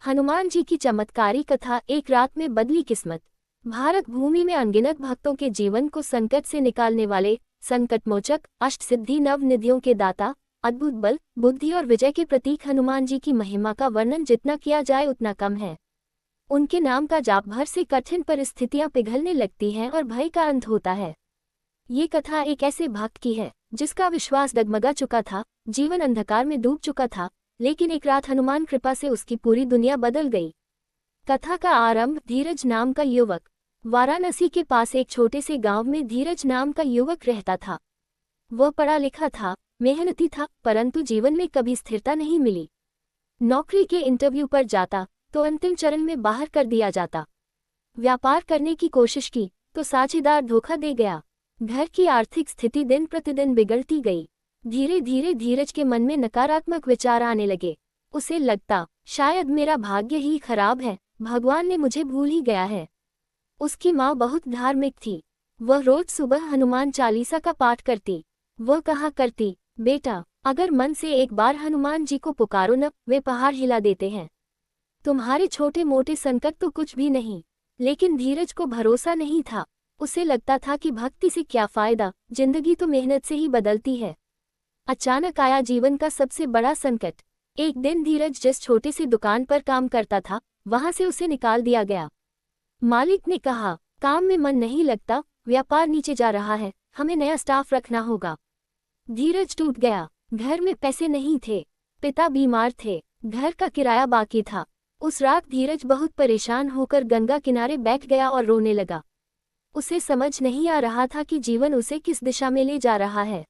हनुमान जी की चमत्कारी कथा। एक रात में बदली किस्मत। भारत भूमि में अनगिनत भक्तों के जीवन को संकट से निकालने वाले संकटमोचक, अष्टसिद्धि, नवनिधियों के दाता, अद्भुत बल, बुद्धि और विजय के प्रतीक हनुमान जी की महिमा का वर्णन जितना किया जाए उतना कम है। उनके नाम का जाप भर से कठिन परिस्थितियां पिघलने लगती हैं और भय का अंत होता है। ये कथा एक ऐसे भक्त की है जिसका विश्वास डगमगा चुका था, जीवन अंधकार में डूब चुका था, लेकिन एक रात हनुमान कृपा से उसकी पूरी दुनिया बदल गई। कथा का आरंभ। धीरज नाम का युवक। वाराणसी के पास एक छोटे से गांव में धीरज नाम का युवक रहता था। वह पढ़ा लिखा था, मेहनती था, परंतु जीवन में कभी स्थिरता नहीं मिली। नौकरी के इंटरव्यू पर जाता तो अंतिम चरण में बाहर कर दिया जाता। व्यापार करने की कोशिश की तो साझेदार धोखा दे गया। घर की आर्थिक स्थिति दिन प्रतिदिन बिगड़ती गई। धीरे धीरे धीरज के मन में नकारात्मक विचार आने लगे। उसे लगता, शायद मेरा भाग्य ही खराब है, भगवान ने मुझे भूल ही गया है। उसकी माँ बहुत धार्मिक थी। वह रोज सुबह हनुमान चालीसा का पाठ करती। वह कहा करती, बेटा, अगर मन से एक बार हनुमान जी को पुकारो न, वे पहाड़ हिला देते हैं। तुम्हारे छोटे मोटे संकट तो कुछ भी नहीं। लेकिन धीरज को भरोसा नहीं था। उसे लगता था कि भक्ति से क्या फायदा, जिंदगी तो मेहनत से ही बदलती है। अचानक आया जीवन का सबसे बड़ा संकट। एक दिन धीरज जिस छोटी सी दुकान पर काम करता था, वहां से उसे निकाल दिया गया। मालिक ने कहा, काम में मन नहीं लगता, व्यापार नीचे जा रहा है, हमें नया स्टाफ रखना होगा। धीरज टूट गया। घर में पैसे नहीं थे, पिता बीमार थे, घर का किराया बाकी था। उस रात धीरज बहुत परेशान होकर गंगा किनारे बैठ गया और रोने लगा। उसे समझ नहीं आ रहा था कि जीवन उसे किस दिशा में ले जा रहा है।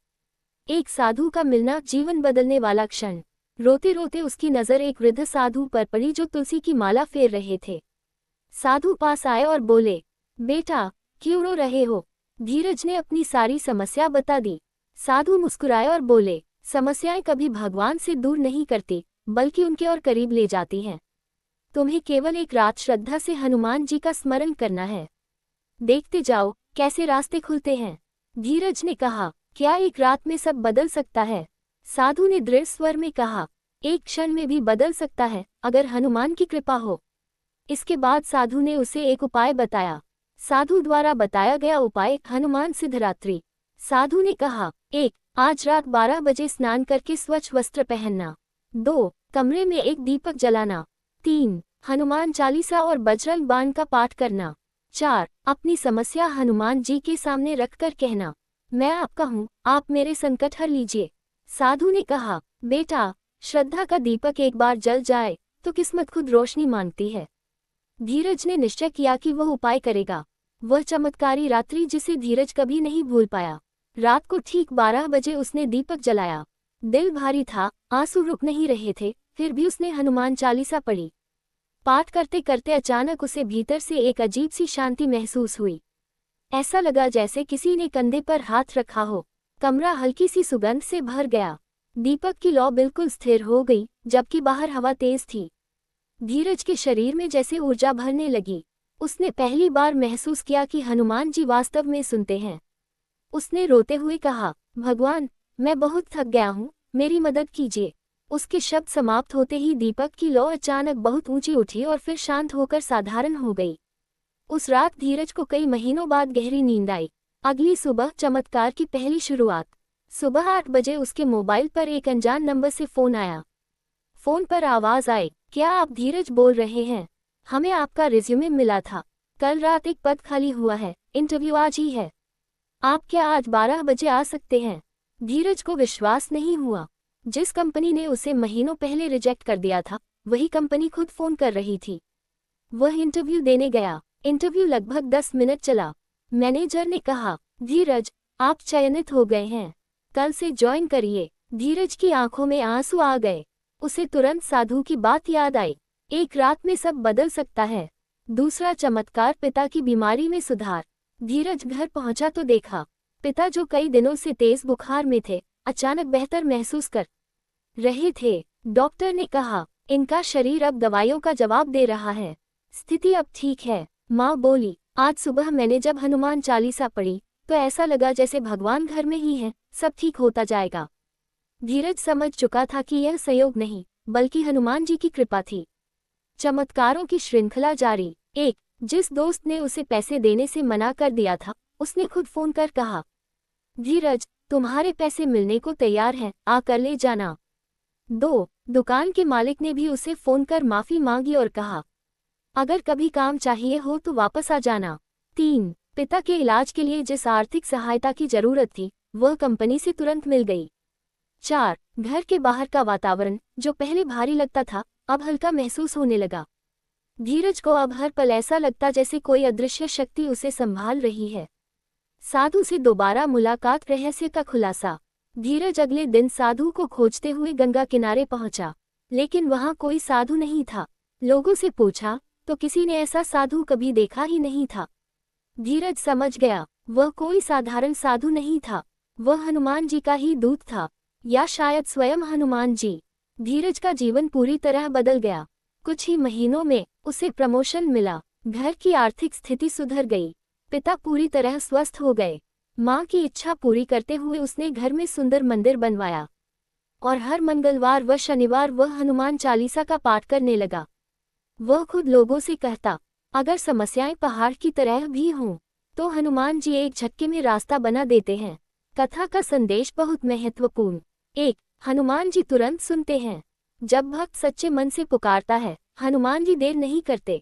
एक साधु का मिलना, जीवन बदलने वाला क्षण। रोते रोते उसकी नज़र एक वृद्ध साधु पर पड़ी जो तुलसी की माला फेर रहे थे। साधु पास आए और बोले, बेटा, क्यों रो रहे हो? धीरज ने अपनी सारी समस्या बता दी। साधु मुस्कुराए और बोले, समस्याएं कभी भगवान से दूर नहीं करती, बल्कि उनके और करीब ले जाती हैं। तुम्हें केवल एक रात श्रद्धा से हनुमान जी का स्मरण करना है। देखते जाओ कैसे रास्ते खुलते हैं। धीरज ने कहा, क्या एक रात में सब बदल सकता है? साधु ने दृढ़ स्वर में कहा, एक क्षण में भी बदल सकता है, अगर हनुमान की कृपा हो। इसके बाद साधु ने उसे एक उपाय बताया। साधु द्वारा बताया गया उपाय, हनुमान सिद्धरात्रि। साधु ने कहा, 1. आज रात 12 बजे स्नान करके स्वच्छ वस्त्र पहनना। 2. कमरे में एक दीपक जलाना। 3. हनुमान चालीसा और बजरंग बाण का पाठ करना। 4. अपनी समस्या हनुमान जी के सामने रखकर कहना, मैं आपका हूँ, आप मेरे संकट हर लीजिए। साधु ने कहा, बेटा, श्रद्धा का दीपक एक बार जल जाए तो किस्मत खुद रोशनी मांगती है। धीरज ने निश्चय किया कि वह उपाय करेगा। वह चमत्कारी रात्रि जिसे धीरज कभी नहीं भूल पाया। रात को ठीक 12 बजे उसने दीपक जलाया। दिल भारी था, आंसू रुक नहीं रहे थे, फिर भी उसने हनुमान चालीसा पढ़ी। पाठ करते करते अचानक उसे भीतर से एक अजीब सी शांति महसूस हुई। ऐसा लगा जैसे किसी ने कंधे पर हाथ रखा हो। कमरा हल्की सी सुगंध से भर गया। दीपक की लौ बिल्कुल स्थिर हो गई, जबकि बाहर हवा तेज थी। धीरज के शरीर में जैसे ऊर्जा भरने लगी। उसने पहली बार महसूस किया कि हनुमान जी वास्तव में सुनते हैं। उसने रोते हुए कहा, भगवान, मैं बहुत थक गया हूँ, मेरी मदद कीजिए। उसके शब्द समाप्त होते ही दीपक की लौ अचानक बहुत ऊंची उठी और फिर शांत होकर साधारण हो गई। उस रात धीरज को कई महीनों बाद गहरी नींद आई। अगली सुबह चमत्कार की पहली शुरुआत। सुबह 8 बजे उसके मोबाइल पर एक अनजान नंबर से फोन आया। फोन पर आवाज आई, क्या आप धीरज बोल रहे हैं? हमें आपका रिज्यूमे मिला था। कल रात एक पद खाली हुआ है, इंटरव्यू आज ही है। आप क्या आज 12 बजे आ सकते हैं? धीरज को विश्वास नहीं हुआ। जिस कंपनी ने उसे महीनों पहले रिजेक्ट कर दिया था, वही कंपनी खुद फोन कर रही थी। वह इंटरव्यू देने गया। इंटरव्यू लगभग 10 मिनट चला। मैनेजर ने कहा, धीरज, आप चयनित हो गए हैं, कल से ज्वाइन करिए। धीरज की आंखों में आंसू आ गए। उसे तुरंत साधु की बात याद आई, एक रात में सब बदल सकता है। दूसरा चमत्कार, पिता की बीमारी में सुधार। धीरज घर पहुंचा तो देखा, पिता जो कई दिनों से तेज बुखार में थे, अचानक बेहतर महसूस कर रहे थे। डॉक्टर ने कहा, इनका शरीर अब दवाइयों का जवाब दे रहा है, स्थिति अब ठीक है। माँ बोली, आज सुबह मैंने जब हनुमान चालीसा पढ़ी तो ऐसा लगा जैसे भगवान घर में ही हैं, सब ठीक होता जाएगा। धीरज समझ चुका था कि यह संयोग नहीं, बल्कि हनुमान जी की कृपा थी। चमत्कारों की श्रृंखला जारी। 1। जिस दोस्त ने उसे पैसे देने से मना कर दिया था, उसने खुद फोन कर कहा, धीरज, तुम्हारे पैसे मिलने को तैयार हैं, आकर ले जाना। 2। दुकान के मालिक ने भी उसे फोन कर माफी मांगी और कहा, अगर कभी काम चाहिए हो तो वापस आ जाना। 3। पिता के इलाज के लिए जिस आर्थिक सहायता की जरूरत थी, वह कंपनी से तुरंत मिल गई। 4। घर के बाहर का वातावरण, जो पहले भारी लगता था, अब हल्का महसूस होने लगा। धीरज को अब हर पल ऐसा लगता जैसे कोई अदृश्य शक्ति उसे संभाल रही है। साधु से दोबारा मुलाकात, रहस्य का खुलासा। धीरज अगले दिन साधु को खोजते हुए गंगा किनारे पहुंचा, लेकिन वहां कोई साधु नहीं था। लोगों से पूछा तो किसी ने ऐसा साधु कभी देखा ही नहीं था। धीरज समझ गया, वह कोई साधारण साधु नहीं था, वह हनुमान जी का ही दूत था, या शायद स्वयं हनुमान जी। धीरज का जीवन पूरी तरह बदल गया। कुछ ही महीनों में उसे प्रमोशन मिला, घर की आर्थिक स्थिति सुधर गई, पिता पूरी तरह स्वस्थ हो गए। माँ की इच्छा पूरी करते हुए उसने घर में सुंदर मंदिर बनवाया और हर मंगलवार व शनिवार वह हनुमान चालीसा का पाठ करने लगा। वह खुद लोगों से कहता, अगर समस्याएं पहाड़ की तरह भी हों, तो हनुमान जी एक झटके में रास्ता बना देते हैं। कथा का संदेश बहुत महत्वपूर्ण। 1। हनुमान जी तुरंत सुनते हैं। जब भक्त सच्चे मन से पुकारता है, हनुमान जी देर नहीं करते।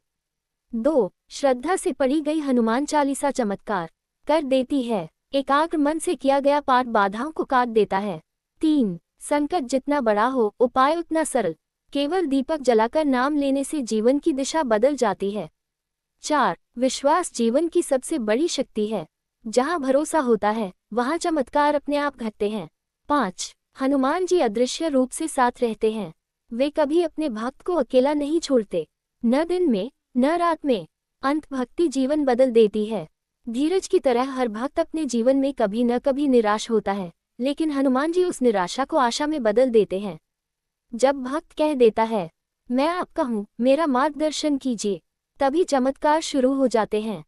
2। श्रद्धा से पढ़ी गई हनुमान चालीसा चमत्कार कर देती है। एकाग्र मन से किया गया पाठ बाधाओं को काट देता है। 3। संकट जितना बड़ा हो, उपाय उतना सरल। केवल दीपक जलाकर नाम लेने से जीवन की दिशा बदल जाती है। 4। विश्वास जीवन की सबसे बड़ी शक्ति है। जहाँ भरोसा होता है, वहाँ चमत्कार अपने आप घटते हैं। 5। हनुमान जी अदृश्य रूप से साथ रहते हैं। वे कभी अपने भक्त को अकेला नहीं छोड़ते, न दिन में न रात में। अंत भक्ति जीवन बदल देती है। धीरज की तरह हर भक्त अपने जीवन में कभी न कभी निराश होता है, लेकिन हनुमान जी उस निराशा को आशा में बदल देते हैं। जब भक्त कह देता है, मैं आपका हूँ, मेरा मार्गदर्शन कीजिए, तभी चमत्कार शुरू हो जाते हैं।